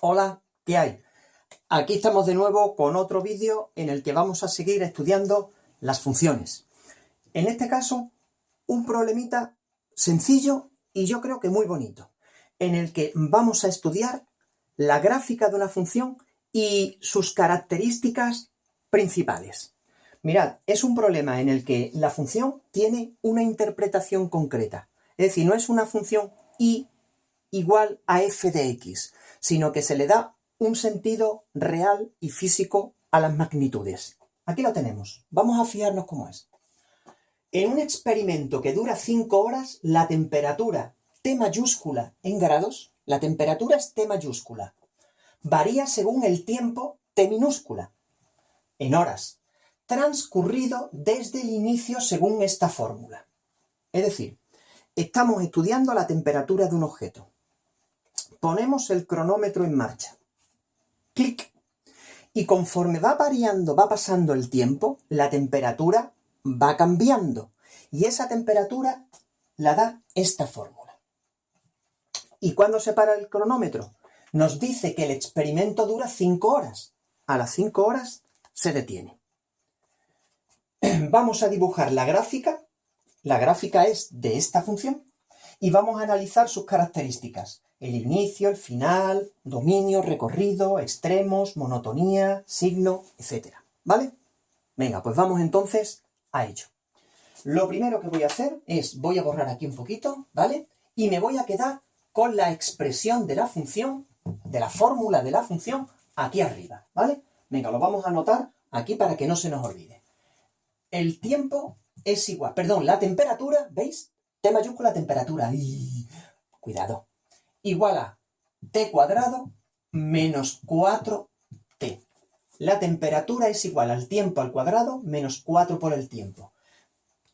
Hola, ¿qué hay? Aquí estamos de nuevo con otro vídeo en el que vamos a seguir estudiando las funciones. En este caso, un problemita sencillo y yo creo que muy bonito, en el que vamos a estudiar la gráfica de una función y sus características principales. Mirad, es un problema en el que la función tiene una interpretación concreta. Es decir, no es una función y igual a f de x, sino que se le da un sentido real y físico a las magnitudes. Aquí lo tenemos. Vamos a fijarnos cómo es. En un experimento que dura 5 horas, la temperatura T mayúscula en grados, la temperatura es T mayúscula, varía según el tiempo T minúscula, en horas, transcurrido desde el inicio según esta fórmula. Es decir, estamos estudiando la temperatura de un objeto. Ponemos el cronómetro en marcha. Clic. Y conforme va variando, va pasando el tiempo, la temperatura va cambiando. Y esa temperatura la da esta fórmula. ¿Y cuándo se para el cronómetro? Nos dice que el experimento dura 5 horas. A las 5 horas se detiene. Vamos a dibujar la gráfica. La gráfica es de esta función. Y vamos a analizar sus características. El inicio, el final, dominio, recorrido, extremos, monotonía, signo, etc. ¿Vale? Venga, pues vamos entonces a ello. Lo primero que voy a hacer es, voy a borrar aquí un poquito, ¿vale? Y me voy a quedar con la expresión de la función, de la fórmula de la función, aquí arriba, ¿vale? Venga, lo vamos a anotar aquí para que no se nos olvide. El tiempo es igual, perdón, la temperatura, ¿veis? T mayúscula temperatura. Cuidado. Igual a T cuadrado menos 4T. La temperatura es igual al tiempo al cuadrado menos 4 por el tiempo.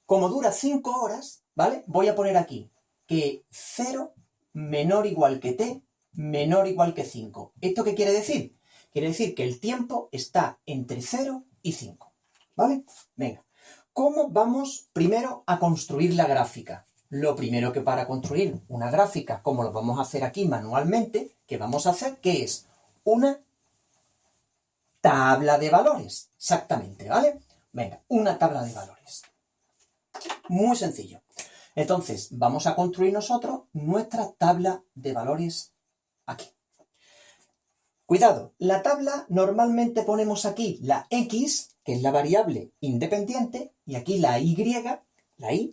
Como dura 5 horas, ¿vale? Voy a poner aquí que 0 menor igual que T menor igual que 5. ¿Esto qué quiere decir? Quiere decir que el tiempo está entre 0 y 5. ¿Vale? Venga. ¿Cómo vamos primero a construir la gráfica? Lo primero que para construir una gráfica, como lo vamos a hacer aquí manualmente, ¿qué vamos a hacer? ¿Qué es? Una tabla de valores. Exactamente, ¿vale? Venga, una tabla de valores. Muy sencillo. Entonces, vamos a construir nosotros nuestra tabla de valores aquí. Cuidado, la tabla normalmente ponemos aquí la X, que es la variable independiente, y aquí la Y,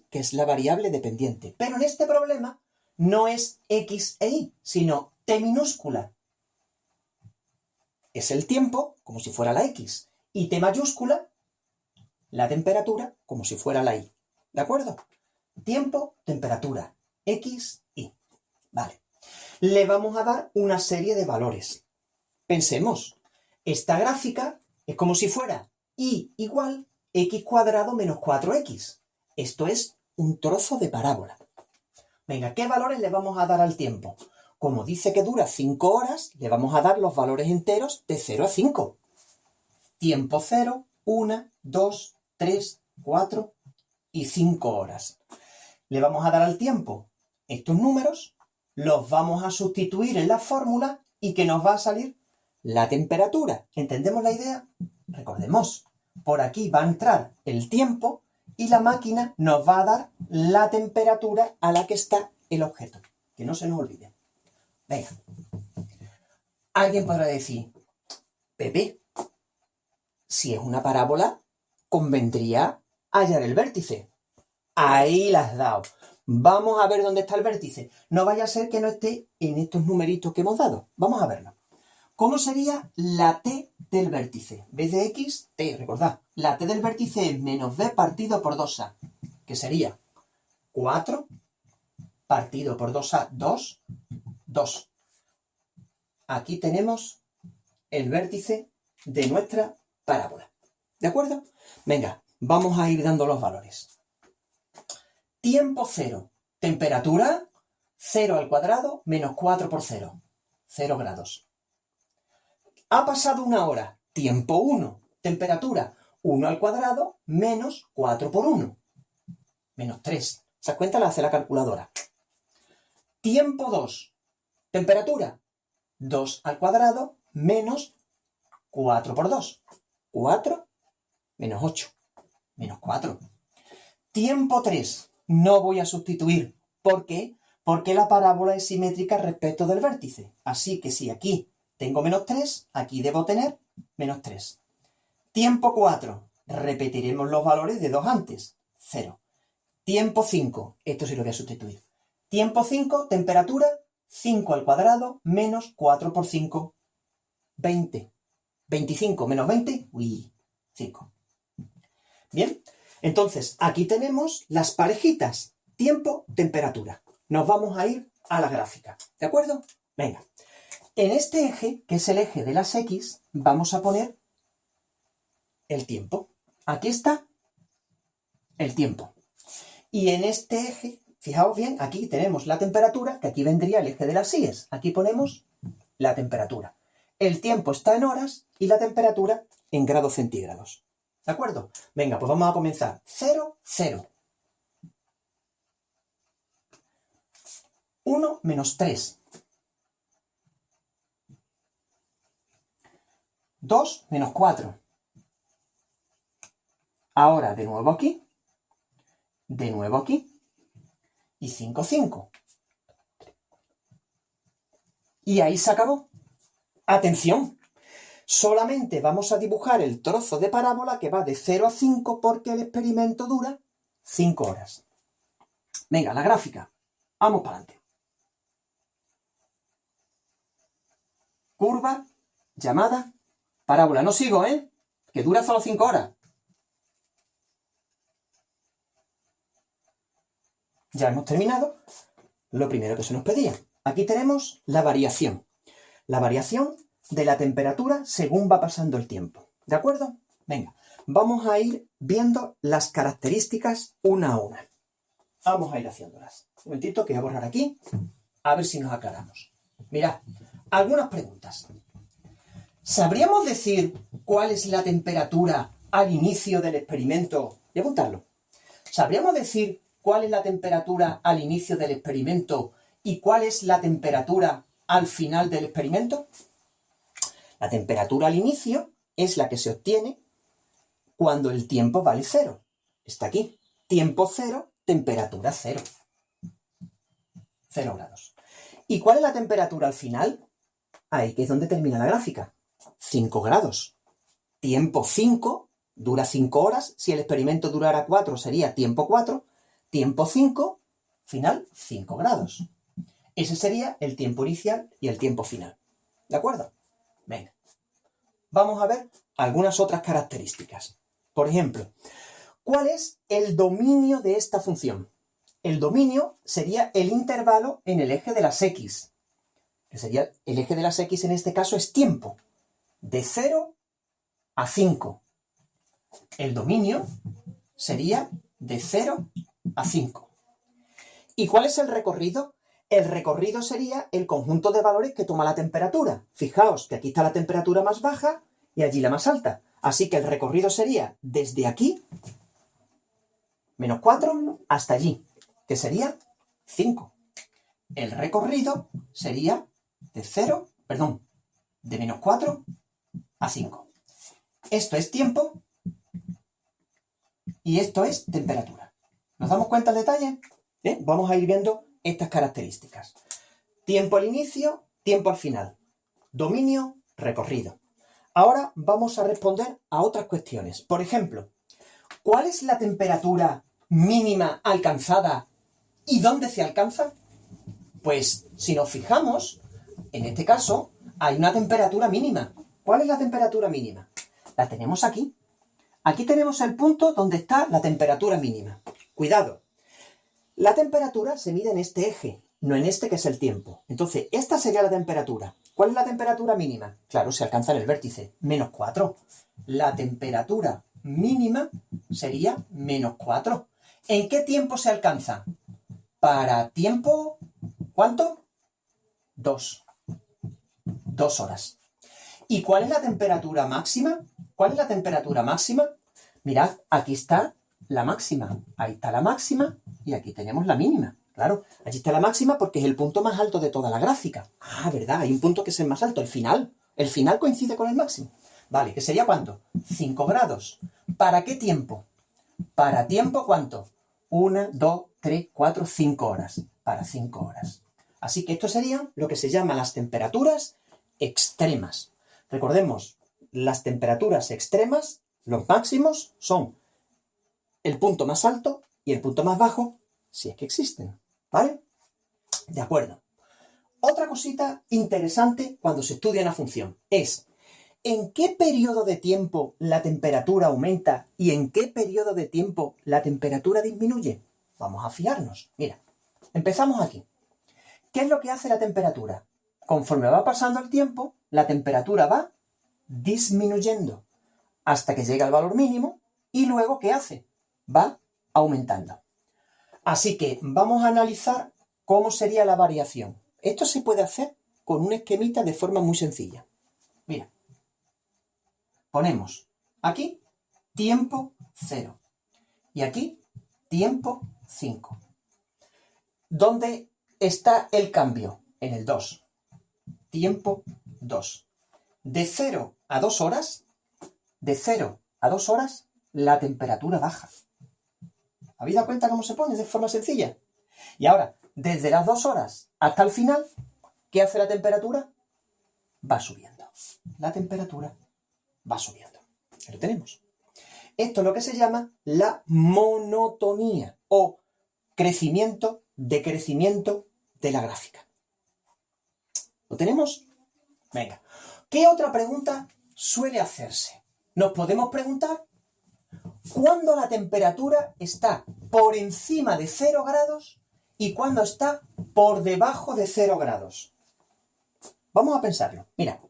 que es la variable dependiente. Pero en este problema no es X e Y, sino T minúscula. Es el tiempo, como si fuera la X, y T mayúscula, la temperatura, como si fuera la Y. ¿De acuerdo? Tiempo, temperatura, X, Y. Vale. Le vamos a dar una serie de valores. Pensemos, esta gráfica es como si fuera Y igual X cuadrado menos 4X. Esto es un trozo de parábola. Venga, ¿qué valores le vamos a dar al tiempo? Como dice que dura 5 horas, le vamos a dar los valores enteros de 0 a 5. Tiempo 0, 1, 2, 3, 4 y 5 horas. Le vamos a dar al tiempo estos números, los vamos a sustituir en la fórmula y que nos va a salir la temperatura. ¿Entendemos la idea? Recordemos, por aquí va a entrar el tiempo y la máquina nos va a dar la temperatura a la que está el objeto. Que no se nos olvide. Venga. Alguien podrá decir, Pepe, si es una parábola, convendría hallar el vértice. Ahí la has dado. Vamos a ver dónde está el vértice. No vaya a ser que no esté en estos numeritos que hemos dado. Vamos a verlo. ¿Cómo sería la T del vértice? B de X, T, recordad. La T del vértice es menos B partido por 2A, que sería 4 partido por 2A, 2, 2. Aquí tenemos el vértice de nuestra parábola. ¿De acuerdo? Venga, vamos a ir dando los valores. Tiempo 0. Temperatura 0 al cuadrado menos 4 por 0. 0 grados. Ha pasado 1 hora. Tiempo 1. Temperatura 1 al cuadrado menos 4 por 1. Menos 3. ¿Se das cuenta? La hace la calculadora. Tiempo 2. Temperatura 2 al cuadrado menos 4 por 2. 4 menos 8, menos 4. Tiempo 3. No voy a sustituir. ¿Por qué? Porque la parábola es simétrica respecto del vértice. Así que si aquí tengo menos 3, aquí debo tener menos 3. Tiempo 4. Repetiremos los valores de 2 antes. 0. Tiempo 5. Esto sí lo voy a sustituir. Tiempo 5, temperatura, 5 al cuadrado menos 4 por 5, 20. 25 menos 20, 5. Bien, entonces aquí tenemos las parejitas. Tiempo, temperatura. Nos vamos a ir a la gráfica. ¿De acuerdo? Venga. En este eje, que es el eje de las X, vamos a poner el tiempo. Aquí está el tiempo. Y en este eje, fijaos bien, aquí tenemos la temperatura, que aquí vendría el eje de las Y's. Aquí ponemos la temperatura. El tiempo está en horas y la temperatura en grados centígrados. ¿De acuerdo? Venga, pues vamos a comenzar. 0, 0. 1 menos 3. 2 menos 4. Ahora de nuevo aquí. De nuevo aquí. Y 5, 5. Y ahí se acabó. Atención. Solamente vamos a dibujar el trozo de parábola que va de 0 a 5 porque el experimento dura 5 horas. Venga, la gráfica. Vamos para adelante. Curva llamada parábola. No sigo, ¿eh? Que dura solo 5 horas. Ya hemos terminado lo primero que se nos pedía. Aquí tenemos la variación. La variación de la temperatura según va pasando el tiempo. ¿De acuerdo? Venga, vamos a ir viendo las características una a una. Vamos a ir haciéndolas. Un momentito que voy a borrar aquí. A ver si nos aclaramos. Mirad, algunas preguntas. ¿Sabríamos decir cuál es la temperatura al inicio del experimento? Voy a apuntarlo. ¿Sabríamos decir cuál es la temperatura al inicio del experimento y cuál es la temperatura al final del experimento? La temperatura al inicio es la que se obtiene cuando el tiempo vale 0. Está aquí. Tiempo 0, temperatura 0. 0 grados. ¿Y cuál es la temperatura al final? Ahí que es donde termina la gráfica. 5 grados. Tiempo 5, dura 5 horas. Si el experimento durara 4 sería tiempo 4. Tiempo 5, final 5 grados. Ese sería el tiempo inicial y el tiempo final. ¿De acuerdo? Venga. Vamos a ver algunas otras características. Por ejemplo, ¿cuál es el dominio de esta función? El dominio sería el intervalo en el eje de las X. Que sería el eje de las X en este caso es tiempo. De 0 a 5. El dominio sería de 0 a 5. ¿Y cuál es el recorrido? El recorrido sería el conjunto de valores que toma la temperatura. Fijaos que aquí está la temperatura más baja y allí la más alta. Así que el recorrido sería desde aquí, menos 4, hasta allí, que sería 5. El recorrido sería de menos 4 a 5. Esto es tiempo y esto es temperatura. ¿Nos damos cuenta del detalle? Vamos a ir viendo estas características. Tiempo al inicio, tiempo al final. Dominio, recorrido. Ahora vamos a responder a otras cuestiones. Por ejemplo, ¿cuál es la temperatura mínima alcanzada y dónde se alcanza? Pues si nos fijamos, en este caso hay una temperatura mínima. ¿Cuál es la temperatura mínima? La tenemos aquí. Aquí tenemos el punto donde está la temperatura mínima. Cuidado. La temperatura se mide en este eje, no en este que es el tiempo. Entonces, esta sería la temperatura. ¿Cuál es la temperatura mínima? Claro, se alcanza en el vértice, menos 4. La temperatura mínima sería menos 4. ¿En qué tiempo se alcanza? Para tiempo, ¿cuánto? 2. 2 horas. ¿Y cuál es la temperatura máxima? ¿Cuál es la temperatura máxima? Mirad, aquí está la máxima. Ahí está la máxima y aquí tenemos la mínima, Claro, allí está la máxima porque es el punto más alto de toda la gráfica. Ah, ¿verdad? Hay un punto que es el más alto, el final. El final coincide con el máximo. Vale, ¿que sería cuánto? 5 grados. ¿Para qué tiempo? ¿Para tiempo cuánto? 1, 2, 3, 4, 5 horas. Para 5 horas. Así que esto serían lo que se llaman las temperaturas extremas. Recordemos, las temperaturas extremas, los máximos, son el punto más alto y el punto más bajo, si es que existen. ¿Vale? De acuerdo. Otra cosita interesante cuando se estudia una función es ¿en qué periodo de tiempo la temperatura aumenta y en qué periodo de tiempo la temperatura disminuye? Vamos a fijarnos. Mira, empezamos aquí. ¿Qué es lo que hace la temperatura? Conforme va pasando el tiempo, la temperatura va disminuyendo hasta que llega al valor mínimo y luego, ¿qué hace? Va aumentando. Así que vamos a analizar cómo sería la variación. Esto se puede hacer con un esquemita de forma muy sencilla. Mira, ponemos aquí tiempo 0 y aquí tiempo 5. ¿Dónde está el cambio? En el 2. Tiempo 2. De 0 a 2 horas, la temperatura baja. ¿Habéis dado cuenta cómo se pone de forma sencilla? Y ahora, desde las 2 horas hasta el final, ¿qué hace la temperatura? Va subiendo. La temperatura va subiendo. Ya lo tenemos. Esto es lo que se llama la monotonía o decrecimiento de la gráfica. ¿Lo tenemos? Venga. ¿Qué otra pregunta suele hacerse? Nos podemos preguntar ¿cuándo la temperatura está por encima de 0 grados y cuándo está por debajo de 0 grados? Vamos a pensarlo. Mira,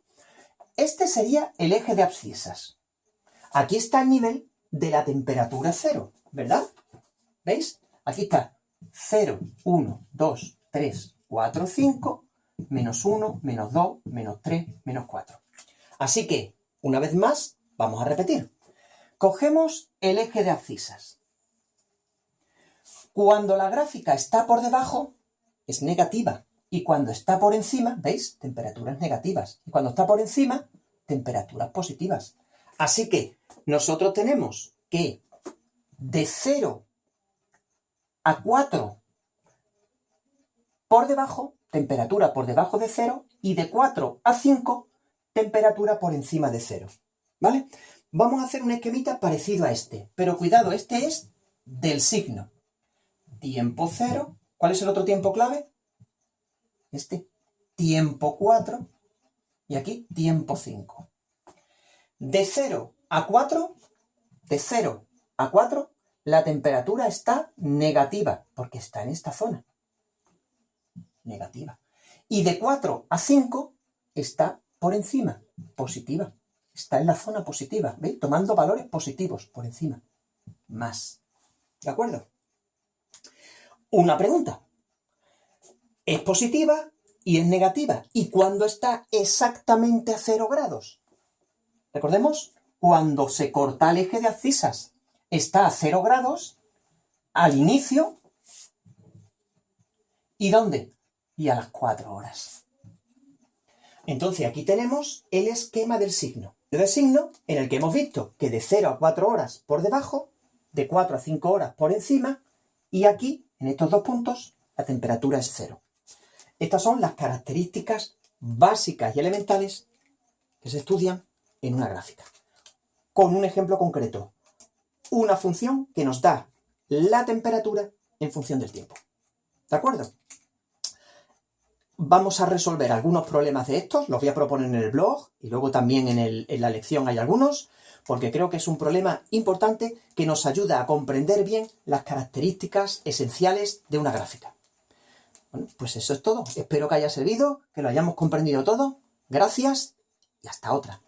este sería el eje de abscisas. Aquí está el nivel de la temperatura 0, ¿verdad? ¿Veis? Aquí está 0, 1, 2, 3, 4, 5, menos 1, menos 2, menos 3, menos 4. Así que, una vez más, vamos a repetir. Cogemos el eje de abscisas. Cuando la gráfica está por debajo, es negativa. Y cuando está por encima, ¿veis? Temperaturas negativas. Y cuando está por encima, temperaturas positivas. Así que nosotros tenemos que de 0 a 4 por debajo, temperatura por debajo de 0, y de 4 a 5, temperatura por encima de 0. ¿Vale? Vamos a hacer un esquemita parecido a este. Pero cuidado, este es del signo. Tiempo 0. ¿Cuál es el otro tiempo clave? Este. Tiempo 4. Y aquí tiempo 5. De 0 a 4, la temperatura está negativa, porque está en esta zona. Negativa. Y de 4 a 5 está por encima, positiva. Está en la zona positiva, ¿veis? Tomando valores positivos por encima. Más. ¿De acuerdo? Una pregunta. Es positiva y es negativa. ¿Y cuándo está exactamente a 0 grados? Recordemos, cuando se corta el eje de abscisas, está a 0 grados al inicio. ¿Y dónde? Y a las 4 horas. Entonces aquí tenemos el esquema del signo. El signo en el que hemos visto que de 0 a 4 horas por debajo, de 4 a 5 horas por encima, y aquí, en estos dos puntos, la temperatura es 0. Estas son las características básicas y elementales que se estudian en una gráfica. Con un ejemplo concreto, una función que nos da la temperatura en función del tiempo. ¿De acuerdo? Vamos a resolver algunos problemas de estos, los voy a proponer en el blog y luego también en la lección hay algunos, porque creo que es un problema importante que nos ayuda a comprender bien las características esenciales de una gráfica. Bueno, pues eso es todo. Espero que haya servido, que lo hayamos comprendido todo. Gracias y hasta otra.